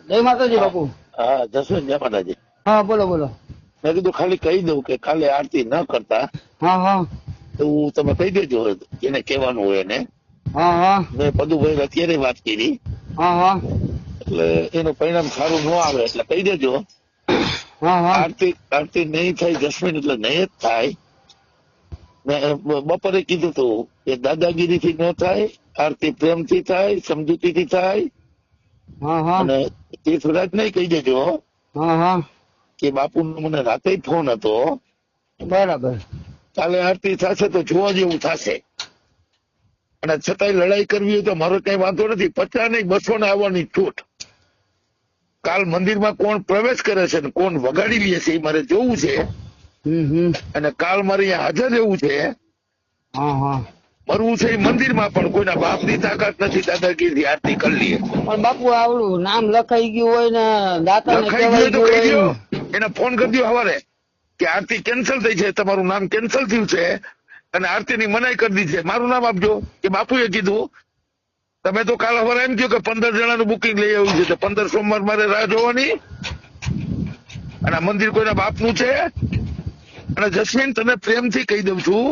જય માતાજી બાપુ. હા જસવંત જય માતાજી. હા બોલો બોલો. મેં કીધું ખાલી કહી દઉં કે કાલે આરતી ન કરતા હા હા એવું તમે કહી દેજો એને કહેવાનું હોય એને. હા હા મેં પદુભાઈ અત્યારે વાત કરી હા હા એટલે એનું પરિણામ સારું ન આવે એટલે કહી દેજો. હા હા આરતી નહીં થાય જસ્મીન એટલે નહીં જ થાય. મેં બપોરે કીધું તું કે દાદાગીરીથી ન થાય, આરતી પ્રેમથી થાય, સમજૂતીથી થાય. હા હા અને તીર્થરાજ નહીં કહી દેજો હા હા કે બાપુનો મને રાતે ફોન હતો, બરાબર. કાલે આરતી થશે તો જોવા જેવું થશે. અને છતાંય લડાઈ કરવી હોય તો મારો કઈ વાંધો નથી. 50 નહીં 200 ને આવવાની છૂટ. કાલ મંદિરમાં કોણ પ્રવેશ કરે છે ને કોણ વગાડી લે છે એ મારે જોવું છે. અને કાલ મારે અહીંયા હાજર રહેવું છે. હા હા મરવું છે એ મંદિરમાં, પણ કોઈના બાપની તાકાત નથી દાદાગીરી આરતી કરી લઈએ. પણ બાપુ આવડું નામ લખાઈ ગયું હોય ને દાતાને લખાઈ ગયું તો કહી કહેવાય દો, એને ફોન કરી દો સવારે કે આરતી કેન્સલ થઈ છે, તમારું નામ કેન્સલ થયું છે અને આરતીની મનાઈ કરી દીધી છે. મારું નામ આપજો કે બાપુએ કીધું. તમે તો કાલ સવારે એમ કહ્યું કે 15 જણાનું બુકિંગ લઈ આવ્યું છે, તો 15 સોમવાર મારે રાહ જોવાની. અને આ મંદિર કોઈના બાપનું છે. અને જસ્મીન તને પ્રેમથી કહી દઉં છું,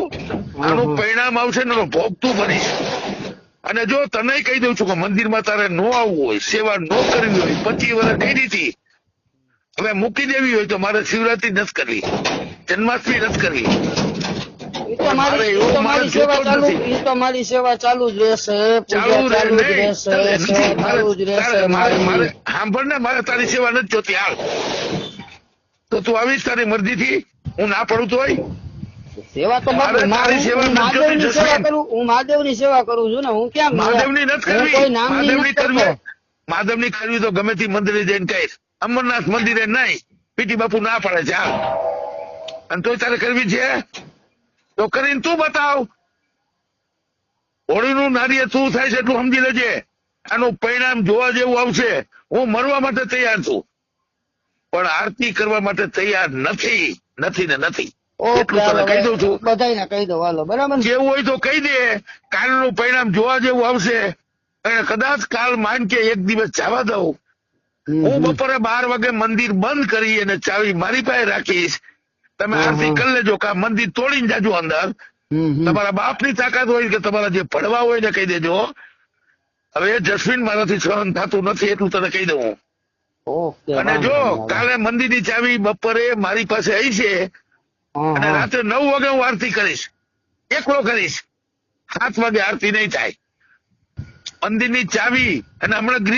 આનું પરિણામ આવશે ને એનો ભોગ તું બનીશ. અને જો તને કહી દઉં છું કે મંદિરમાં તારે ન આવવું હોય, સેવા ન કરવી હોય, 25 વર્ષ કરી હતી, હવે મૂકી દેવી હોય તો મારે શિવરાત્રી નથી કરવી, જન્માષ્ટમી નથી કરવી. મારી સેવા ચાલુ જ રહેશે. સાંભળ ને, મારે તારી સેવા નથી જોતી. હાલ તો તું આવીશ તારી મરજીથી, હું ના પડું તોય. સેવા તો મારે તારી સેવા નથી જોતી જસ્મીન. હું મહાદેવની સેવા કરું છું ને. હું ક્યાં મહાદેવની નથી કરવી, કોઈ નામની મહાદેવની નથી કરવી. કરતો. મહાદેવની કરવી તો ગમે તે મંદિરે જઈને કહીશ. અમરનાથ મંદિરે નહીં, પીટી બાપુ ના પાડે છે. હાલ, અને તોય તારે કરવી છે તો કરીને તું બતાવ. હોળીનું નારીએ શું થાય છે એટલું સમજી લેજે. આનું પરિણામ જોવા જેવું આવશે. હું મરવા માટે તૈયાર છું, પણ આરતી કરવા માટે તૈયાર નથી. નથી ને નથી. એટલું તને કહી દઉં છું. બધાને કહી દો હાલો, બરાબર. જેવું હોય તો કહી દે. કાલનું પરિણામ જોવા જેવું આવશે. અને કદાચ કાલ માન કે એક દિવસ જવા દઉં, હું બપોરે 12 વાગે મંદિર બંધ કરી અને ચાવી મારી પાસે રાખીશ. તમે આરતી કરી લેજો. કા મંદિર તોડીને જાજો અંદર. તમારા બાપની તાકાત હોય કે તમારા જે ભણવા હોય ને કહી દેજો. હવે જસ્મીન મારાથી સહન થતું નથી, એટલું તને કહી દઉં. અને જો કાલે મંદિરની ચાવી બપોરે મારી પાસે આવી છે અને રાત્રે 9 વાગે હું આરતી કરીશ, એકલો કરીશ. 7 વાગે આરતી નહીં થાય. મંદિરની ચાવી અને હમણાં